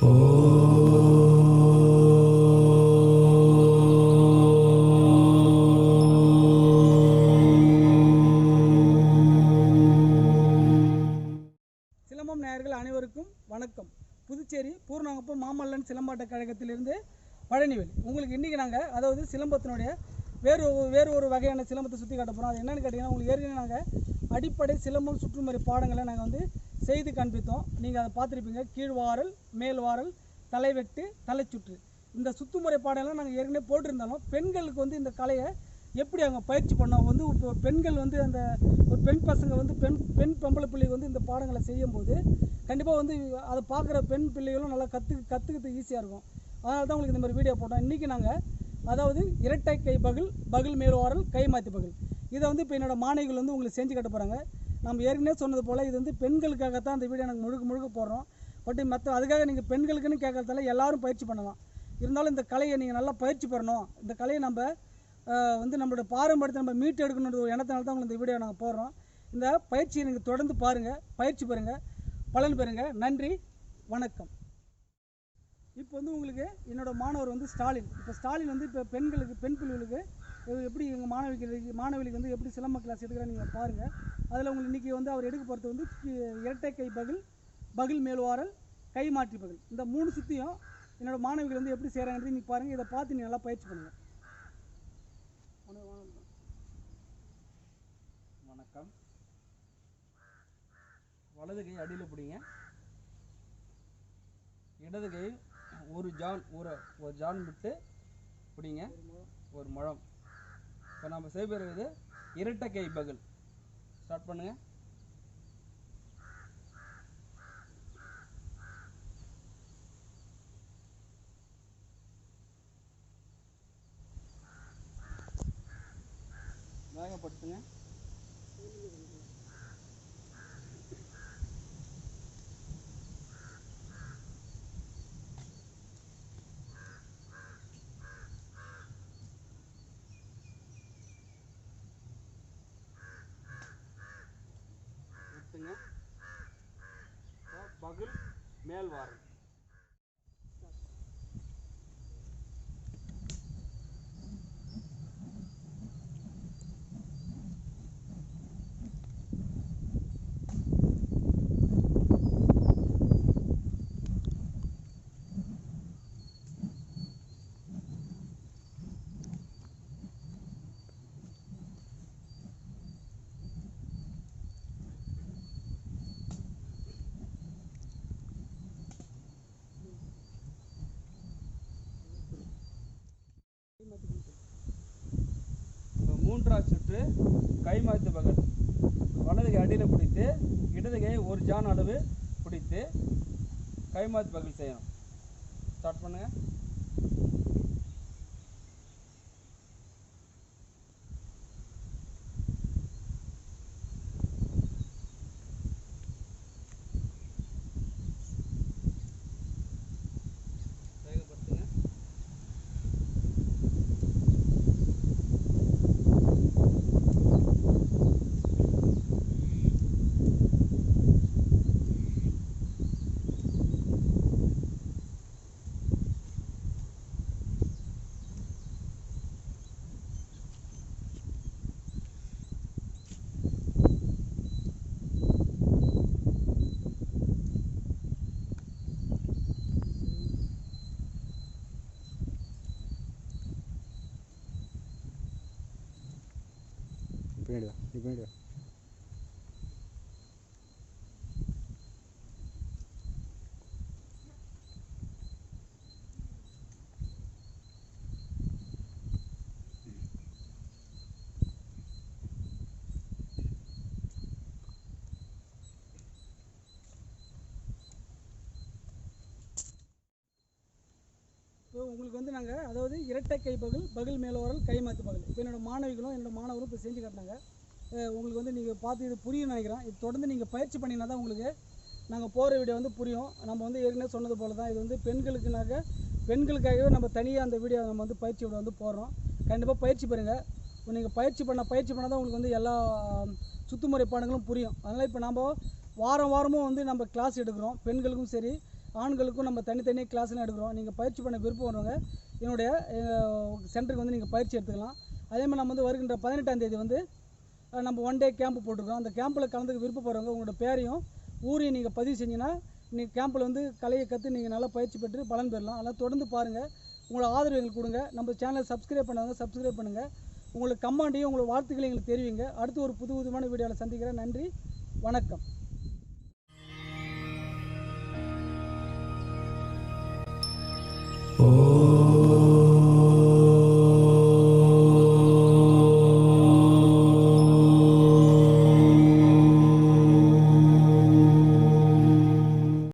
சிலம்பம் நேயர்கள் அனைவருக்கும் வணக்கம். புதுச்சேரி பூர்ணாங்கப்பம் மாமல்லன் சிலம்பாட்ட கழகத்திலிருந்து பழனிவேல். உங்களுக்கு இன்றைக்கி நாங்கள் அதாவது சிலம்பத்தினுடைய வேறு ஒரு வகையான சிலம்பத்தை சுற்றி காட்ட போகிறோம். அது என்னென்னு கேட்டிங்கன்னா, உங்களுக்கு ஏற்கனவே நாங்கள் அடிப்படை சிலம்பம் சுற்றுமுறை பாடங்களை நாங்கள் வந்து செய்து காண்பித்தோம். நீங்கள் அதை பார்த்துருப்பீங்க. கீழ்வாரல், மேல்வாரல், தலைவெட்டு, தலைச்சுற்று, இந்த சுற்றுமுறை பாடங்கள்லாம் நாங்கள் ஏற்கனவே போட்டிருந்தாலும் பெண்களுக்கு வந்து இந்த கலையை எப்படி அவங்க பயிற்சி பண்ணோம் வந்து இப்போ பெண்கள் வந்து அந்த ஒரு பெண் பசங்க வந்து பெண் பொம்பளை பிள்ளைங்க வந்து இந்த பாடங்களை செய்யும்போது கண்டிப்பாக வந்து அதை பார்க்குற பெண் பிள்ளைகளும் நல்லா கற்றுக்கிறது ஈஸியாக இருக்கும். அதனால தான் உங்களுக்கு இந்த மாதிரி வீடியோ போட்டோம். இன்றைக்கி நாங்கள் அதாவது இரட்டை கை பகில் மேல்வாரல், கை மாற்றி பகில், இதை வந்து இப்போ என்னோடய மாணவிகள் வந்து உங்களுக்கு செஞ்சு கட்ட போகிறாங்க. நம்ம ஏற்கனவே சொன்னது போல் இது வந்து பெண்களுக்காகத்தான் இந்த வீடியோ நாங்கள் முழுக்க போடுறோம். பட் அதுக்காக நீங்கள் பெண்களுக்குன்னு கேட்கறதால எல்லோரும் பயிற்சி பண்ணலாம். இருந்தாலும் இந்த கலையை நீங்கள் நல்லா பயிற்சி பெறணும். இந்த கலையை நம்ம வந்து நம்மளோட பாரம்பரியத்தை நம்ம மீட்டு எடுக்கணுன்ற ஒரு எண்ணத்தினால தான் உங்களுக்கு இந்த வீடியோ நாங்கள் போடுறோம். இந்த பயிற்சியை நீங்கள் தொடர்ந்து பாருங்கள், பயிற்சி பெறுங்க, பலன் பெறுங்க. நன்றி, வணக்கம். இப்போ வந்து உங்களுக்கு என்னோடய மாணவர் வந்து ஸ்டாலின். இப்போ ஸ்டாலின் வந்து இப்போ பெண் பிள்ளைகளுக்கு எப்படி எங்கள் மாணவிகளுக்கு வந்து எப்படி சிலம்ப கிளாஸ் எடுக்கிறான்னு நீங்கள் பாருங்கள். அதில் உங்களுக்கு இன்றைக்கி வந்து அவர் எடுக்க போகிறது வந்து இரட்டை கை பகில் மேல்வாரல், கை மாற்றி பகில், இந்த 3 சுற்றியும் என்னோடய மாணவிகள் வந்து எப்படி செய்கிறாங்கன்றது இன்றைக்கி பாருங்கள். இதை பார்த்து நீங்கள் நல்லா பயிற்சி பண்ணுங்கள். வணக்கம். வலது கை அடியில் பிடிங்க. இடது கை ஒரு ஜான் விட்டு பிடிங்க, ஒரு முழம். இப்போ நம்ம செய்வது இரட்டை கை பகில். ஸ்டார்ட் பண்ணுங்க. வேகப்படுத்துங்க. பகில் மேல்வாரல். மூன்றாவது சுற்று கை மாற்று பகல். வலது கை அடியில் பிடித்து இடது கை ஒரு ஜான் அளவு பிடித்து கை மாற்று பகல் செய்யணும். ஸ்டார்ட் பண்ணுங்க. பின்னாடி வா. இப்போ உங்களுக்கு வந்து நாங்கள் அதாவது இரட்டை கை பகில் மேல்வாரல், கை மாற்றி பகில், இப்போ என்னோடய மாணவரும் இப்போ செஞ்சு காட்டினாங்க. உங்களுக்கு வந்து நீங்கள் பார்த்து இது புரியும் நினைக்கிறேன். இது தொடர்ந்து நீங்கள் பயிற்சி பண்ணிங்கன்னா தான் உங்களுக்கு நாங்கள் போகிற வீடியோ வந்து புரியும். நம்ம வந்து ஏற்கனவே சொன்னது போல் தான் இது வந்து பெண்களுக்காகவே நம்ம தனியாக அந்த வீடியோ நம்ம வந்து பயிற்சி வீடியோ வந்து போடுறோம். கண்டிப்பாக பயிற்சி பெறுங்க. நீங்கள் பயிற்சி பண்ணால் தான் உங்களுக்கு வந்து எல்லா சுத்துமுறை பாடங்களும் புரியும். அதனால் இப்போ நம்ம வாரமும் வந்து நம்ம கிளாஸ் எடுக்கிறோம். பெண்களுக்கும் சரி ஆண்களுக்கும் நம்ம தனித்தனி கிளாஸ்லாம் எடுக்கிறோம். நீங்கள் பயிற்சி பண்ண விருப்பம் வரவங்க என்னுடைய சென்டருக்கு வந்து நீங்கள் பயிற்சி எடுத்துக்கலாம். அதே மாதிரி நம்ம வந்து வருகின்ற 18ஆம் தேதி வந்து நம்ம 1 டே கேம்ப் போட்டிருக்கோம். அந்த கேம்பில் கலந்துக்க விருப்பப்படுறவங்க உங்களோட பேரையும் ஊரையும் நீங்கள் பதிவு செஞ்சீங்கன்னா நீங்கள் கேம்பில் வந்து கலையை கற்று நீங்கள் நல்லா பயிற்சி பெற்று பலன் பெறலாம். அதெல்லாம் தொடர்ந்து பாருங்கள். உங்களோட ஆதரவு எங்களுக்கு கொடுங்க. நம்ம சேனலை சப்ஸ்கிரைப் பண்ணாங்க சப்ஸ்கிரைப் பண்ணுங்கள். உங்களுக்கு கமெண்ட்டையும் உங்களோட வாழ்த்துக்களை எங்களுக்கு தெரிவிங்க. அடுத்து ஒரு புதுவிதமான வீடியோவில் சந்திக்கிறேன். நன்றி, வணக்கம். Oh